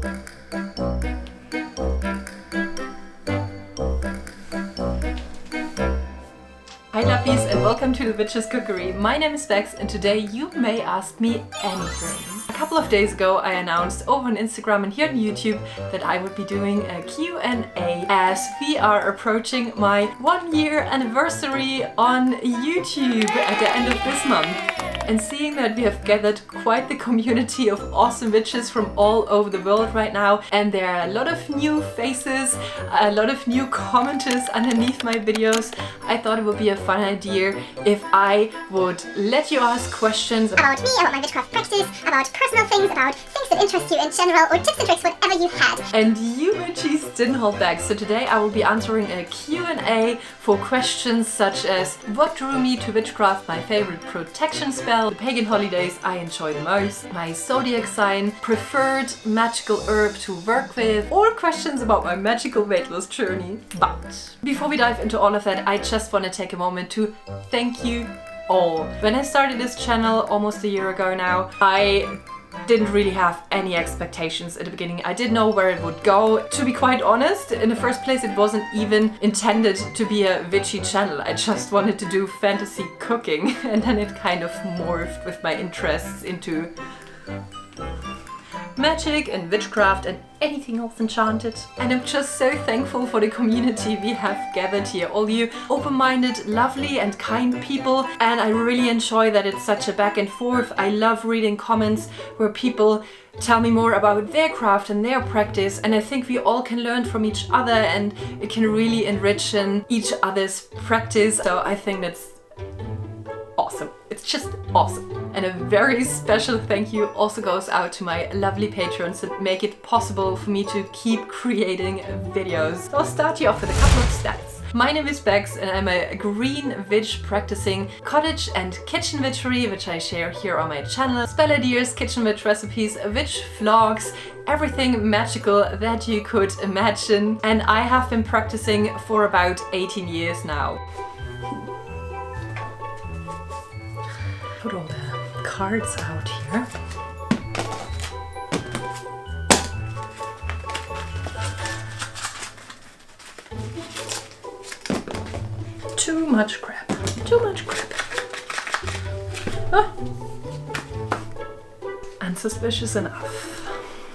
Hi lovelies and welcome to the Witch's Cookery. My name is Bex and today you may ask me anything. A couple of days ago I announced over on Instagram and here on YouTube that I would be doing a Q&A as we are approaching my 1-year anniversary on YouTube at the end of this month. And seeing that we have gathered quite the community of awesome witches from all over the world right now, and there are a lot of new faces, a lot of new commenters underneath my videos, I thought it would be a fun idea if I would let you ask questions about me, about my witchcraft practice, about personal things, about things that interest you in general, or tips and tricks, whatever you had. And you witchies didn't hold back, so today I will be answering a Q&A for questions such as what drew me to witchcraft, my favorite protection spell, the pagan holidays I enjoy the most, my zodiac sign, preferred magical herb to work with, or questions about my magical weight loss journey. But before we dive into all of that, I just want to take a moment to thank you all. When I started this channel almost a year ago now, I didn't really have any expectations at the beginning. I didn't know where it would go. To be quite honest, in the first place it wasn't even intended to be a witchy channel. I just wanted to do fantasy cooking and then it kind of morphed with my interests into magic and witchcraft and anything else enchanted. And I'm just so thankful for the community we have gathered here. All you open-minded, lovely and kind people. And I really enjoy that it's such a back and forth. I love reading comments where people tell me more about their craft and their practice. And I think we all can learn from each other and it can really enrich in each other's practice. So I think that's awesome. It's just awesome. And a very special thank you also goes out to my lovely patrons that make it possible for me to keep creating videos. So I'll start you off with a couple of stats. My name is Bex and I'm a green witch practicing cottage and kitchen witchery, which I share here on my channel. Spell ideas, kitchen witch recipes, witch vlogs, everything magical that you could imagine. And I have been practicing for about 18 years now. Put all the cards out here. Too much crap. Too much crap. Ah. Unsuspicious enough.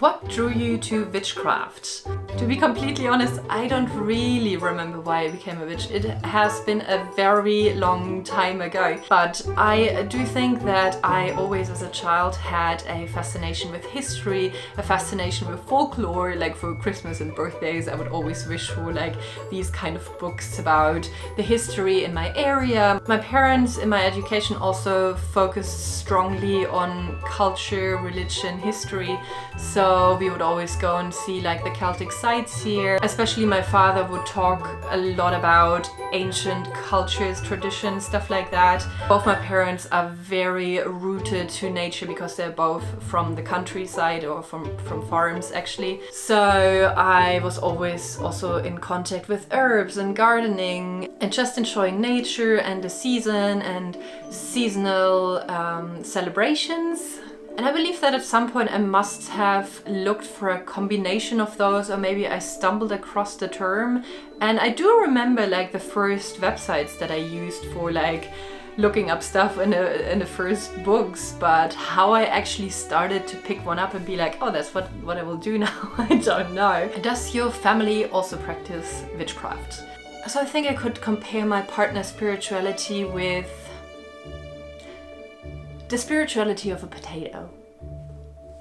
What drew you to witchcraft? To be completely honest, I don't really remember why I became a witch. It has been a very long time ago. But I do think that I always as a child had a fascination with history, a fascination with folklore. Like for Christmas and birthdays, I would always wish for like these kind of books about the history in my area. My parents in my education also focused strongly on culture, religion, history. So we would always go and see like the Celtic sites here. Especially my father would talk a lot about ancient cultures, traditions, stuff like that. Both my parents are very rooted to nature because they're both from the countryside or from farms actually. So I was always also in contact with herbs and gardening and just enjoying nature and the season and seasonal celebrations. And I believe that at some point I must have looked for a combination of those, or maybe I stumbled across the term. And I do remember like the first websites that I used for like looking up stuff in the first books, but how I actually started to pick one up and be like, oh, that's what I will do now, I don't know. Does your family also practice witchcraft? So I think I could compare my partner's spirituality with the spirituality of a potato.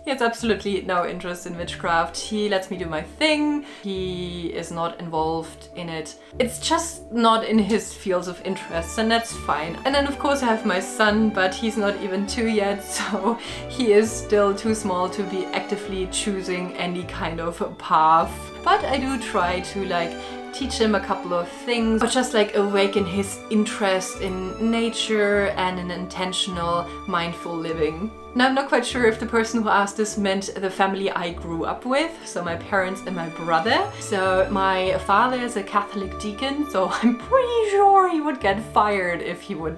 He has absolutely no interest in witchcraft. He lets me do my thing. He is not involved in it. It's just not in his fields of interest, and that's fine. And then of course I have my son, but he's not even 2 yet, so he is still too small to be actively choosing any kind of path. But I do try to like teach him a couple of things, or just like awaken his interest in nature and in intentional, mindful living. Now I'm not quite sure if the person who asked this meant the family I grew up with, so my parents and my brother. So my father is a Catholic deacon, so I'm pretty sure he would get fired if he would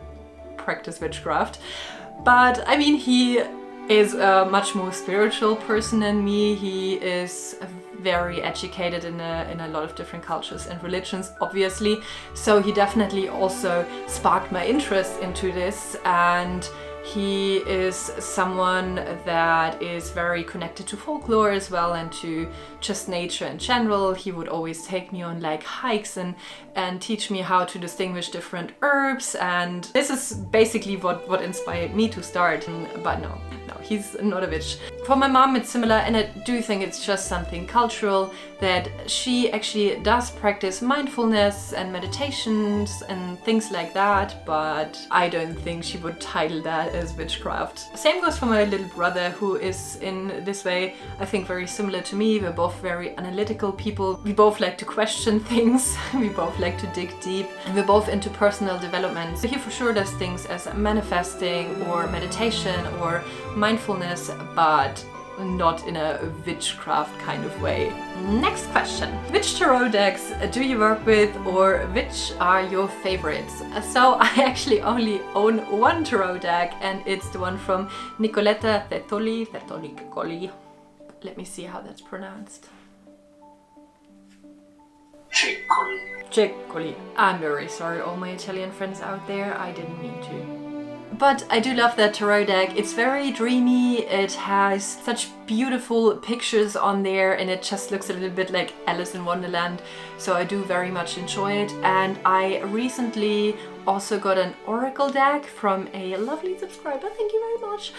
practice witchcraft. But I mean, he is a much more spiritual person than me. He is very educated in a lot of different cultures and religions, obviously. So he definitely also sparked my interest into this, and he is someone that is very connected to folklore as well, and to just nature in general. He would always take me on like hikes and teach me how to distinguish different herbs, and this is basically what inspired me to start. But no, he's not a witch. For my mom it's similar, and I do think it's just something cultural that she actually does practice mindfulness and meditations and things like that, but I don't think she would title that as witchcraft. Same goes for my little brother, who is in this way, I think, very similar to me. We're both very analytical people. We both like to question things. We both like to dig deep. And we're both into personal development. So he for sure does things as manifesting or meditation or mindfulness, but not in a witchcraft kind of way. Next question. Which tarot decks do you work with, or which are your favorites? So I actually only own one tarot deck, and it's the one from Nicoletta Cecoli. Let me see how that's pronounced. Cecoli. I'm very sorry, all my Italian friends out there, I didn't mean to. But I do love that tarot deck. It's very dreamy, it has such beautiful pictures on there, and it just looks a little bit like Alice in Wonderland, so I do very much enjoy it. And I recently also got an oracle deck from a lovely subscriber, thank you very much.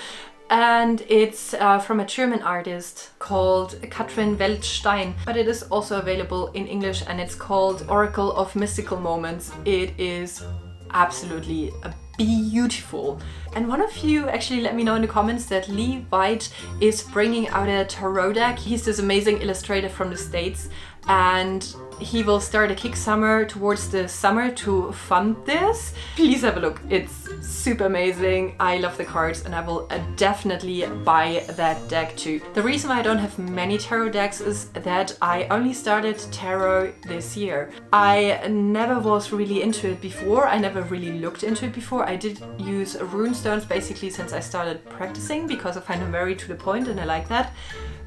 And it's from a German artist called Katrin Weltstein, but it is also available in English, and it's called Oracle of Mystical Moments. It is absolutely beautiful. And one of you actually let me know in the comments that Lee White is bringing out a tarot deck. He's this amazing illustrator from the States, and he will start a Kickstarter towards the summer to fund this. Please have a look, it's super amazing. I love the cards, and I will definitely buy that deck too. The reason why I don't have many tarot decks is that I only started tarot this year. I never was really into it before. I never really looked into it before. I did use runestones basically since I started practicing, because I find them very to the point and I like that.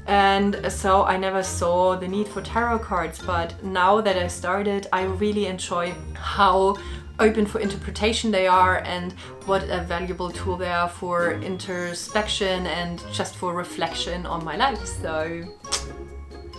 And so I never saw the need for tarot cards, but now that I started, I really enjoy how open for interpretation they are, and what a valuable tool they are for introspection and just for reflection on my life. So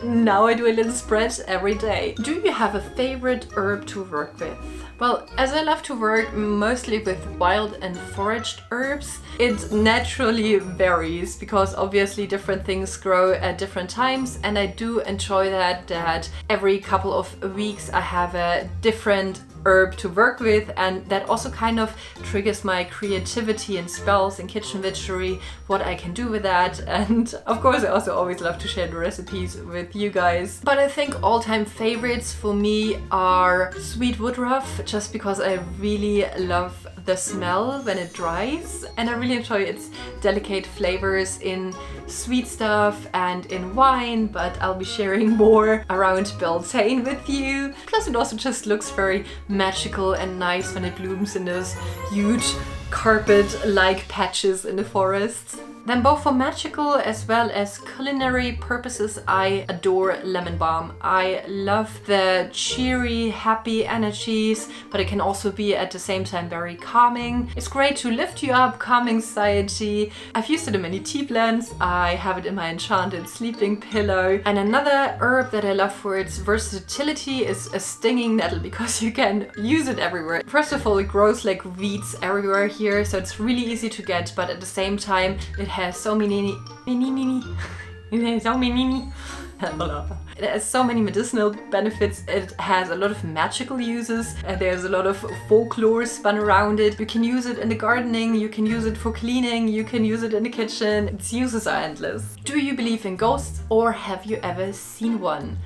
now I do a little spread every day. Do you have a favorite herb to work with? Well, as I love to work mostly with wild and foraged herbs, it naturally varies, because obviously different things grow at different times, and I do enjoy that every couple of weeks I have a different herb to work with, and that also kind of triggers my creativity and spells and kitchen witchery, what I can do with that. And of course I also always love to share the recipes with you guys. But I think all-time favorites for me are sweet woodruff, just because I really love the smell when it dries, and I really enjoy its delicate flavors in sweet stuff and in wine, but I'll be sharing more around Beltane with you. Plus it also just looks very magical and nice when it blooms in those huge carpet-like patches in the forest. Then both for magical as well as culinary purposes, I adore lemon balm. I love the cheery, happy energies, but it can also be at the same time very calming. It's great to lift you up, calm anxiety. I've used it in many tea blends. I have it in my enchanted sleeping pillow. And another herb that I love for its versatility is a stinging nettle, because you can use it everywhere. First of all, it grows like weeds everywhere here, so it's really easy to get, but at the same time it has so many it has so many medicinal benefits. It has a lot of magical uses, and there's a lot of folklore spun around it. You can use it in the gardening, you can use it for cleaning, you can use it in the kitchen. Its uses are endless. Do you believe in ghosts, or have you ever seen one?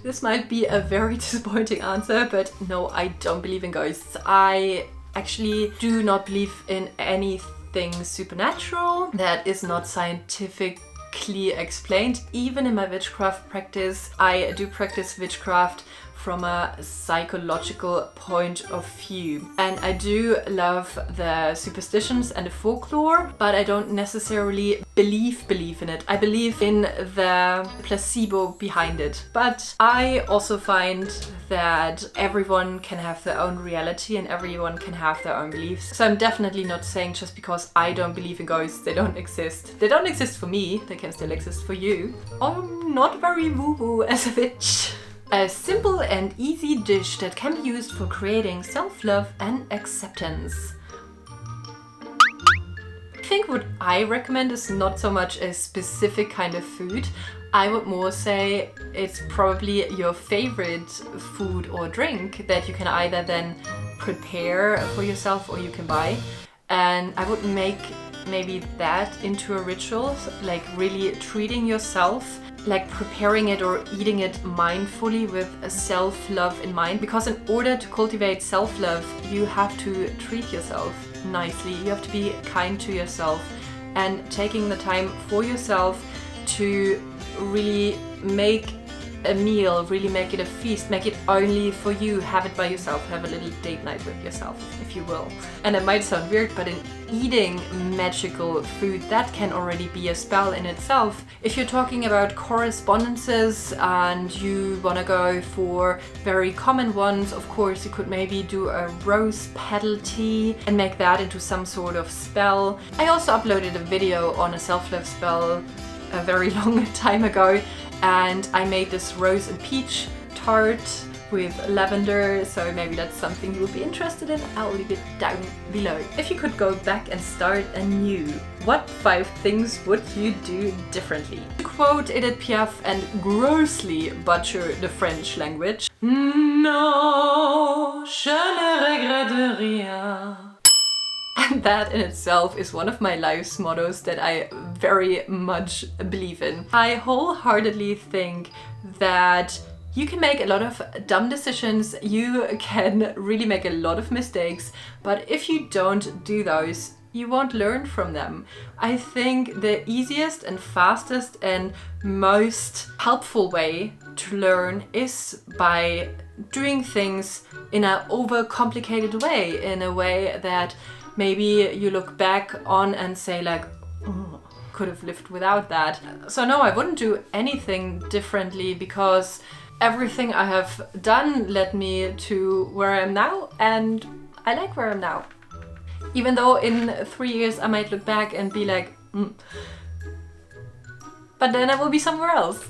This might be a very disappointing answer, but no, I don't believe in ghosts. I actually do not believe in anything supernatural that is not scientifically explained. Even in my witchcraft practice, I do practice witchcraft from a psychological point of view. And I do love the superstitions and the folklore, but I don't necessarily believe in it. I believe in the placebo behind it. But I also find that everyone can have their own reality and everyone can have their own beliefs. So I'm definitely not saying just because I don't believe in ghosts, they don't exist. They don't exist for me, they can still exist for you. I'm not very woo-woo as a witch. A simple and easy dish that can be used for creating self-love and acceptance. I think what I recommend is not so much a specific kind of food. I would more say it's probably your favorite food or drink that you can either then prepare for yourself or you can buy. And I would make maybe that into a ritual, like really treating yourself, like preparing it or eating it mindfully with a self-love in mind. Because in order to cultivate self-love, you have to treat yourself nicely. You have to be kind to yourself and taking the time for yourself to really make a meal, really make it a feast, make it only for you, have it by yourself, have a little date night with yourself, if you will. And it might sound weird, but in eating magical food, that can already be a spell in itself. If you're talking about correspondences and you want to go for very common ones, of course you could maybe do a rose petal tea and make that into some sort of spell. I also uploaded a video on a self-love spell a very long time ago, and I made this rose and peach tart with lavender, so maybe that's something you would be interested in. I'll leave it down below. If you could go back and start anew, what 5 things would you do differently? To quote Edith Piaf and grossly butcher the French language, "Non, je ne regrette rien." And that in itself is one of my life's mottos that I very much believe in. I wholeheartedly think that you can make a lot of dumb decisions, you can really make a lot of mistakes, but if you don't do those, you won't learn from them. I think the easiest and fastest and most helpful way to learn is by doing things in an overcomplicated way, in a way that maybe you look back on and say like, oh, could have lived without that. So no, I wouldn't do anything differently because everything I have done led me to where I am now, and I like where I am now. Even though in 3 years I might look back and be like, but then I will be somewhere else.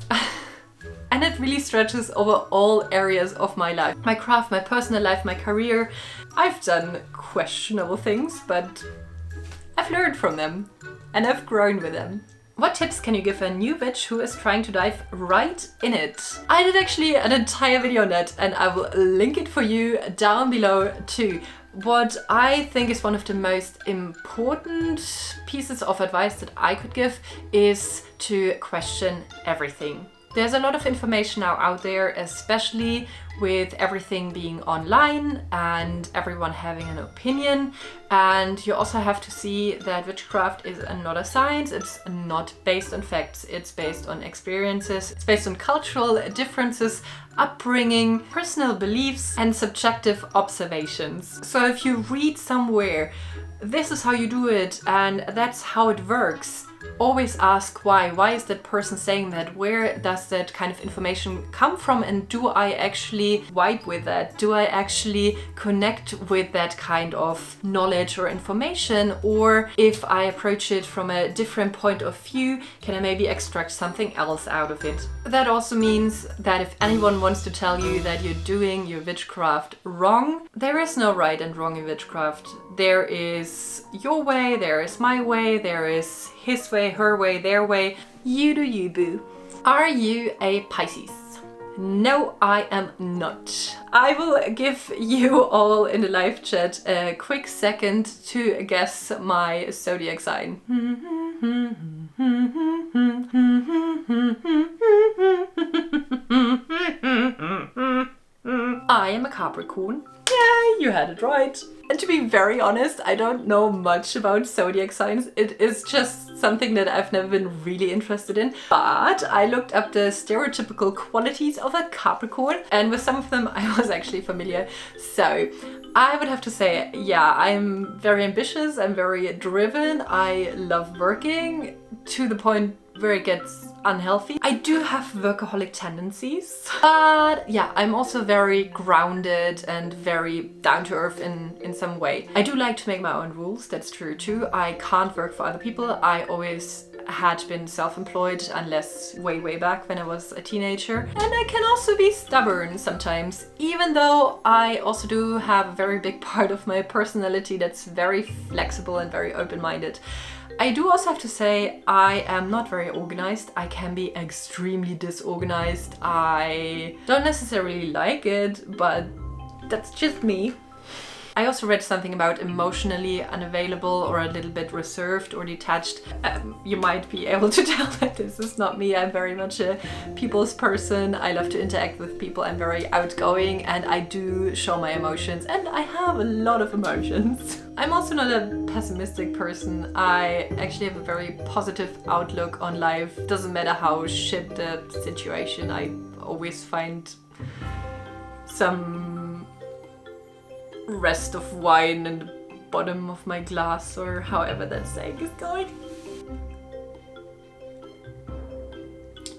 And it really stretches over all areas of my life. My craft, my personal life, my career. I've done questionable things, but I've learned from them and I've grown with them. What tips can you give a new witch who is trying to dive right in it? I did actually an entire video on that and I will link it for you down below too. What I think is one of the most important pieces of advice that I could give is to question everything. There's a lot of information now out there, especially with everything being online and everyone having an opinion. And you also have to see that witchcraft is not a science, it's not based on facts, it's based on experiences, it's based on cultural differences, upbringing, personal beliefs and subjective observations. So if you read somewhere, this is how you do it and that's how it works, always ask why. Why is that person saying that? Where does that kind of information come from? And do I actually vibe with that? Do I actually connect with that kind of knowledge or information? Or if I approach it from a different point of view, can I maybe extract something else out of it? That also means that if anyone wants to tell you that you're doing your witchcraft wrong, there is no right and wrong in witchcraft. There is your way, there is my way, there is his way, her way, their way. You do you, boo. Are you a Pisces? No, I am not. I will give you all in the live chat a quick second to guess my zodiac sign. I am a Capricorn. Yeah, you had it right. And to be very honest, I don't know much about zodiac signs. It is just something that I've never been really interested in. But I looked up the stereotypical qualities of a Capricorn, and with some of them I was actually familiar. So I would have to say, yeah, I'm very ambitious, I'm very driven, I love working to the point where it gets unhealthy. I do have workaholic tendencies, but yeah, I'm also very grounded and very down to earth in some way. I do like to make my own rules, that's true too. I can't work for other people. I always had been self-employed unless way back when I was a teenager. And I can also be stubborn sometimes, even though I also do have a very big part of my personality that's very flexible and very open-minded. I do also have to say I am not very organized. I can be extremely disorganized. I don't necessarily like it, but that's just me. I also read something about emotionally unavailable or a little bit reserved or detached. You might be able to tell that this is not me. I'm very much a people's person. I love to interact with people. I'm very outgoing and I do show my emotions, and I have a lot of emotions. I'm also not a pessimistic person. I actually have a very positive outlook on life. Doesn't matter how shit the situation, I always find some rest of wine in the bottom of my glass, or however that saying is going.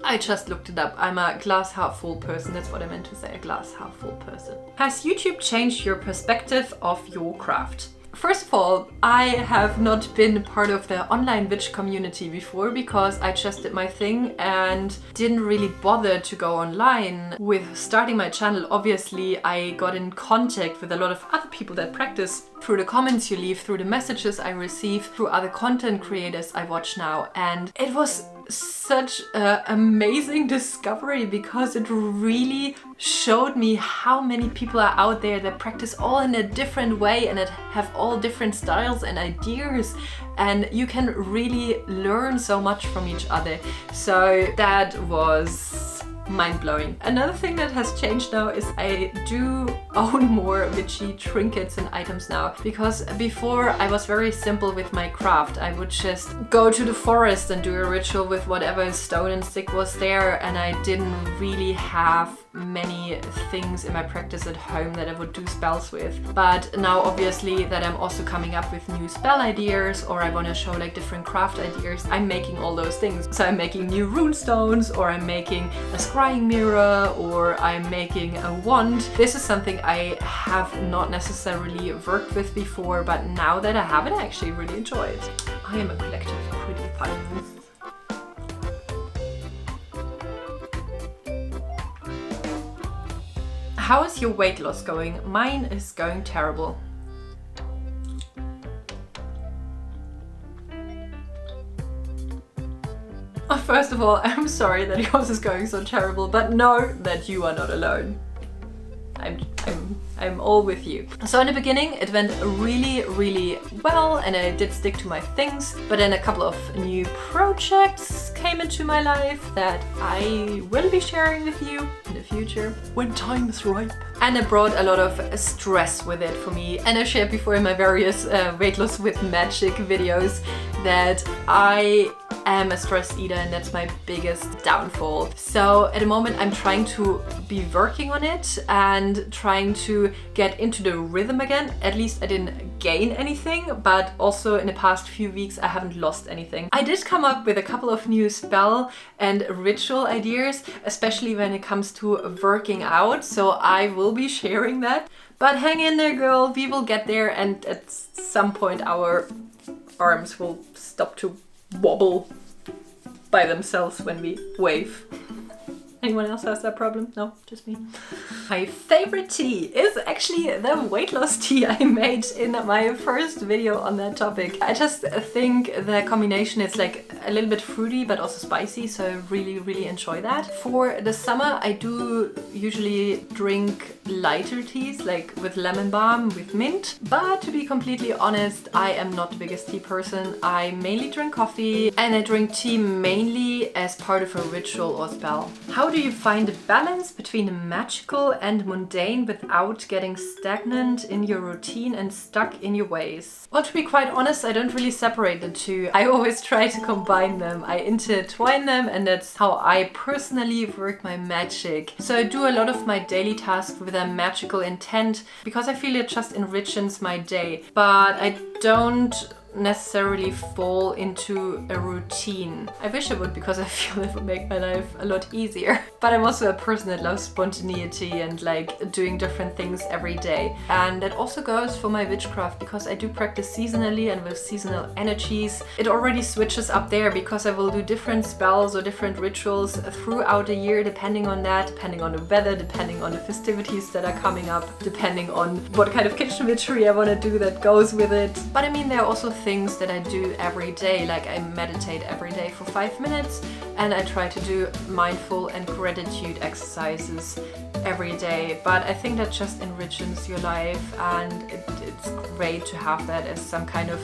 I just looked it up. I'm a glass half full person. That's what I meant to say, a glass half full person. Has YouTube changed your perspective of your craft? First of all, I have not been part of the online witch community before because I just did my thing and didn't really bother to go online. With starting my channel, obviously, I got in contact with a lot of other people that practice through the comments you leave, through the messages I receive, through other content creators I watch now. And it was such an amazing discovery because it really showed me how many people are out there that practice all in a different way and that have all different styles and ideas, and you can really learn so much from each other. So that was mind-blowing. Another thing that has changed now is I do own more witchy trinkets and items now, because before I was very simple with my craft. I would just go to the forest and do a ritual with whatever stone and stick was there, and I didn't really have many things in my practice at home that I would do spells with. But now obviously that I'm also coming up with new spell ideas, or I want to show like different craft ideas, I'm making all those things. So I'm making new rune stones, or I'm making a scrying mirror, or I'm making a wand. This is something I have not necessarily worked with before, but now that I have it, I actually really enjoy it. I am a collector of pretty puns. How is your weight loss going? Mine is going terrible. First of all, I'm sorry that yours is going so terrible, but know that you are not alone. I'm all with you. So in the beginning it went really well and I did stick to my things, but then a couple of new projects came into my life that I will be sharing with you in the future when time is ripe. And it brought a lot of stress with it for me. And I shared before in my various weight loss with magic videos that I am a stress eater and that's my biggest downfall. So at the moment I'm trying to be working on it and trying to get into the rhythm again. At least I didn't gain anything, but also in the past few weeks I haven't lost anything. I did come up with a couple of new spell and ritual ideas, especially when it comes to working out, so I will be sharing that. But hang in there, girl, we will get there, and at some point our arms will stop to wobble by themselves when we wave. Anyone else has that problem? No, just me. My favorite tea is actually the weight loss tea I made in my first video on that topic. I just think the combination is like a little bit fruity but also spicy, so I really enjoy that. For the summer I do usually drink lighter teas, like with lemon balm, with mint. But to be completely honest, I am not the biggest tea person. I mainly drink coffee and I drink tea mainly as part of a ritual or spell. How do you find a balance between the magical and mundane without getting stagnant in your routine and stuck in your ways? Well, to be quite honest, I don't really separate the two. I always try to combine them. I intertwine them, and that's how I personally work my magic. So I do a lot of my daily tasks with a magical intent because I feel it just enriches my day. But I don't necessarily fall into a routine. I wish I would, because I feel it would make my life a lot easier. But I'm also a person that loves spontaneity and like doing different things every day. And that also goes for my witchcraft, because I do practice seasonally and with seasonal energies. It already switches up there because I will do different spells or different rituals throughout the year, depending on that, depending on the weather, depending on the festivities that are coming up, depending on what kind of kitchen witchery I want to do that goes with it. But I mean, there are also things that I do every day, like I meditate every day for 5 minutes, and I try to do mindful and gratitude exercises every day. But I think that just enriches your life, and it's great to have that as some kind of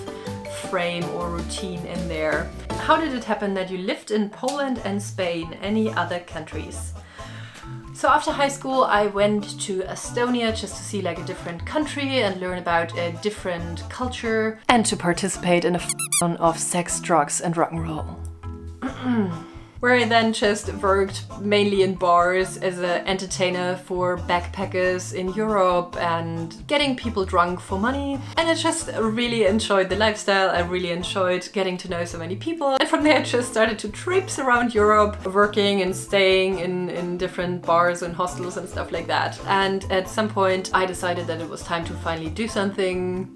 frame or routine in there. How did it happen that you lived in Poland and Spain? Any other countries? So after high school, I went to Estonia just to see like a different country and learn about a different culture and to participate in a of sex, drugs and rock and roll. Where I then just worked mainly in bars as an entertainer for backpackers in Europe and getting people drunk for money. And I just really enjoyed the lifestyle. I really enjoyed getting to know so many people. And from there I just started to trips around Europe, working and staying in different bars and hostels and stuff like that. And at some point I decided that it was time to finally do something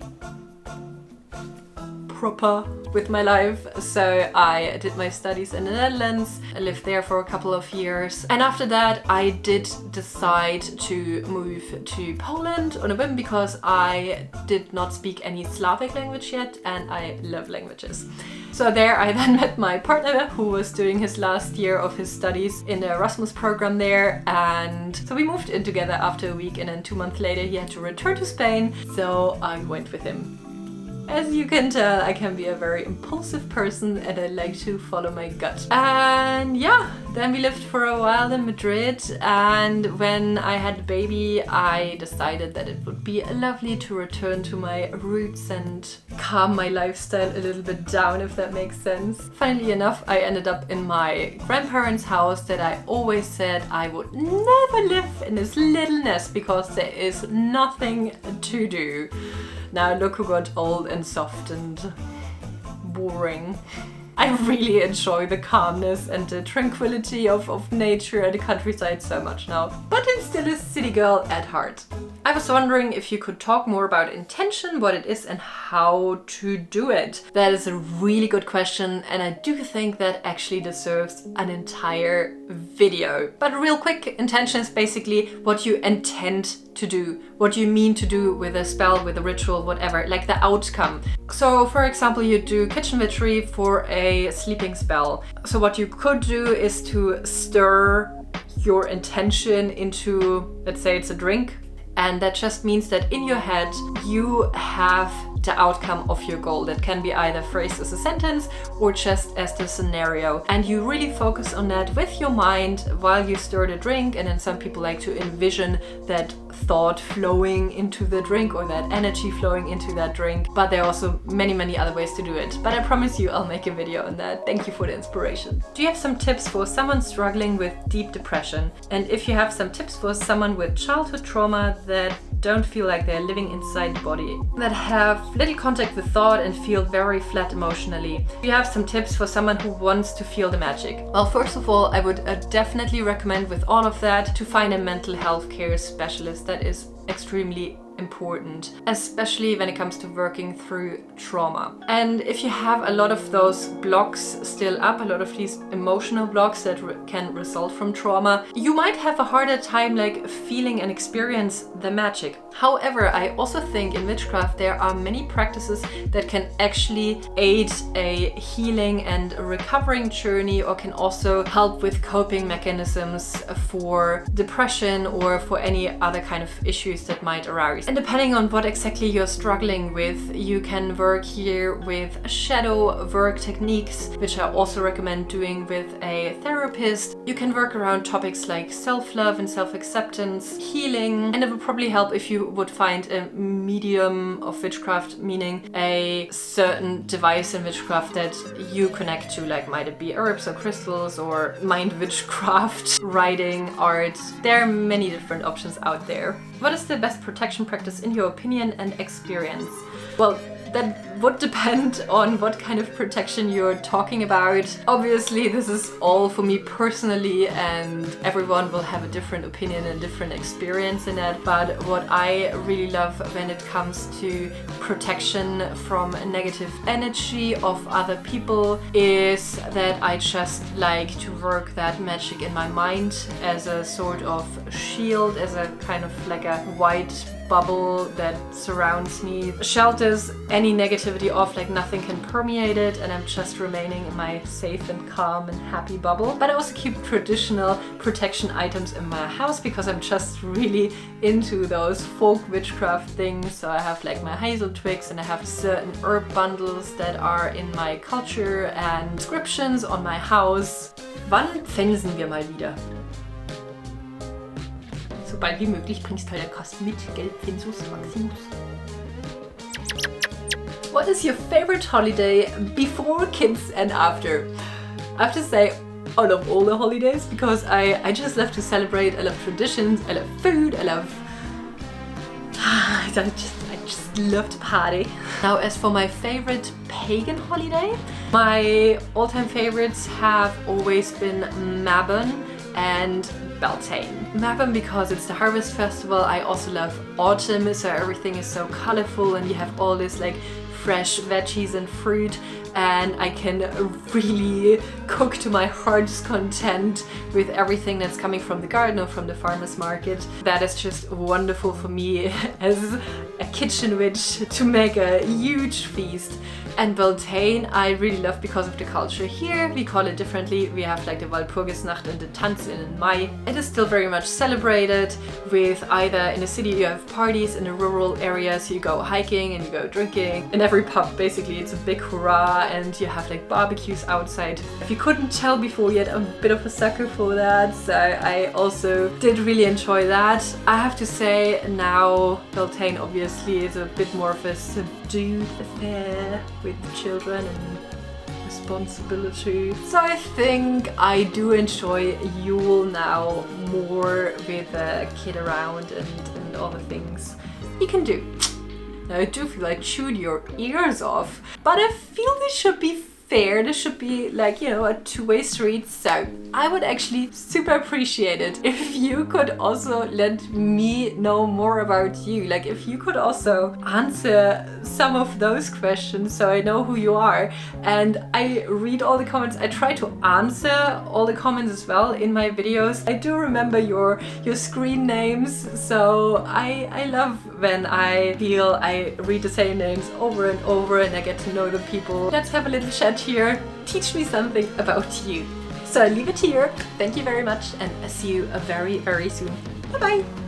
proper with my life. So I did my studies in the Netherlands. I lived there for a couple of years. And after that, I did decide to move to Poland on a whim because I did not speak any Slavic language yet, and I love languages. So there I then met my partner, who was doing his last year of his studies in the Erasmus program there. And so we moved in together after a week, and then 2 months later he had to return to Spain. So I went with him. As you can tell, I can be a very impulsive person and I like to follow my gut. And yeah, then we lived for a while in Madrid, and when I had a baby, I decided that it would be lovely to return to my roots and calm my lifestyle a little bit down, if that makes sense. Funnily enough, I ended up in my grandparents' house that I always said I would never live in this little nest because there is nothing to do. Now look who got old and soft and boring. I really enjoy the calmness and the tranquility of nature and the countryside so much now. But I'm still a city girl at heart. I was wondering if you could talk more about intention, what it is and how to do it. That is a really good question, and I do think that actually deserves an entire video. But real quick, intention is basically what you intend to do, what you mean to do with a spell, with a ritual, whatever, like the outcome. So for example, you do kitchen witchery for a sleeping spell. So what you could do is to stir your intention into, let's say it's a drink, and that just means that in your head you have the outcome of your goal. That can be either phrased as a sentence or just as the scenario. And you really focus on that with your mind while you stir the drink. And then some people like to envision that thought flowing into the drink or that energy flowing into that drink. But there are also many other ways to do it. But I promise you I'll make a video on that. Thank you for the inspiration. Do you have some tips for someone struggling with deep depression? And if you have some tips for someone with childhood trauma that don't feel like they're living inside the body, that have little contact with thought and feel very flat emotionally. Do you have some tips for someone who wants to feel the magic? Well, first of all, I would definitely recommend with all of that to find a mental health care specialist. That is extremely important, especially when it comes to working through trauma. And if you have a lot of those blocks still up, a lot of these emotional blocks that can result from trauma, you might have a harder time like feeling and experience the magic. However, I also think in witchcraft there are many practices that can actually aid a healing and a recovering journey, or can also help with coping mechanisms for depression or for any other kind of issues that might arise. herbs. And depending on what exactly you're struggling with, you can work here with shadow work techniques, which I also recommend doing with a therapist. You can work around topics like self-love and self-acceptance, healing, and it would probably help if you would find a medium of witchcraft, meaning a certain device in witchcraft that you connect to, like might it be herbs or crystals or mind witchcraft, writing, art. There are many different options out there. What is the best protection practice in your opinion and experience? Well, that would depend on what kind of protection you're talking about. Obviously, this is all for me personally, and everyone will have a different opinion and different experience in it. But what I really love when it comes to protection from negative energy of other people is that I just like to work that magic in my mind as a sort of shield, as a kind of like a white bubble that surrounds me, shelters any negativity off, like nothing can permeate it, and I'm just remaining in my safe and calm and happy bubble. But I also keep traditional protection items in my house because I'm just really into those folk witchcraft things. So I have like my hazel twigs, and I have certain herb bundles that are in my culture and inscriptions on my house. Wann fensen wir mal wieder? Sobald wie möglich bringst halt der Kasten mit, gell, Finsus, Maximus. What is your favorite holiday before kids and after? I have to say, I love all the holidays because I just love to celebrate. I love traditions, I love food, I just love to party. Now, as for my favorite pagan holiday, my all-time favorites have always been Mabon and Beltane. Mabon because it's the harvest festival. I also love autumn, so everything is so colorful and you have all this like fresh veggies and fruit, and I can really cook to my heart's content with everything that's coming from the garden or from the farmer's market. That is just wonderful for me as a kitchen witch to make a huge feast. And Beltane I really love because of the culture here. We call it differently. We have like the Walpurgisnacht and the Tanz in Mai. It is still very much celebrated with either in the city you have parties, in the rural areas you go hiking and you go drinking. In every pub basically it's a big hurrah, and you have like barbecues outside. If you couldn't tell before yet, I'm a bit of a sucker for that, so I also did really enjoy that. I have to say now Beltane obviously is a bit more of a subdued affair with children and responsibility. So I think I do enjoy Yule now more with a kid around and all the things you can do. Now I do feel like chewed your ears off, but I feel this should be fair. This should be like, you know, a two-way street. So I would actually super appreciate it if you could also let me know more about you. Like if you could also answer some of those questions so I know who you are. And I read all the comments. I try to answer all the comments as well in my videos. I do remember your screen names, so I love when I feel I read the same names over and over and I get to know the people. Let's have a little chat here. Teach me something about you. So I leave it here. Thank you very much, and I see you very, very soon. Bye bye.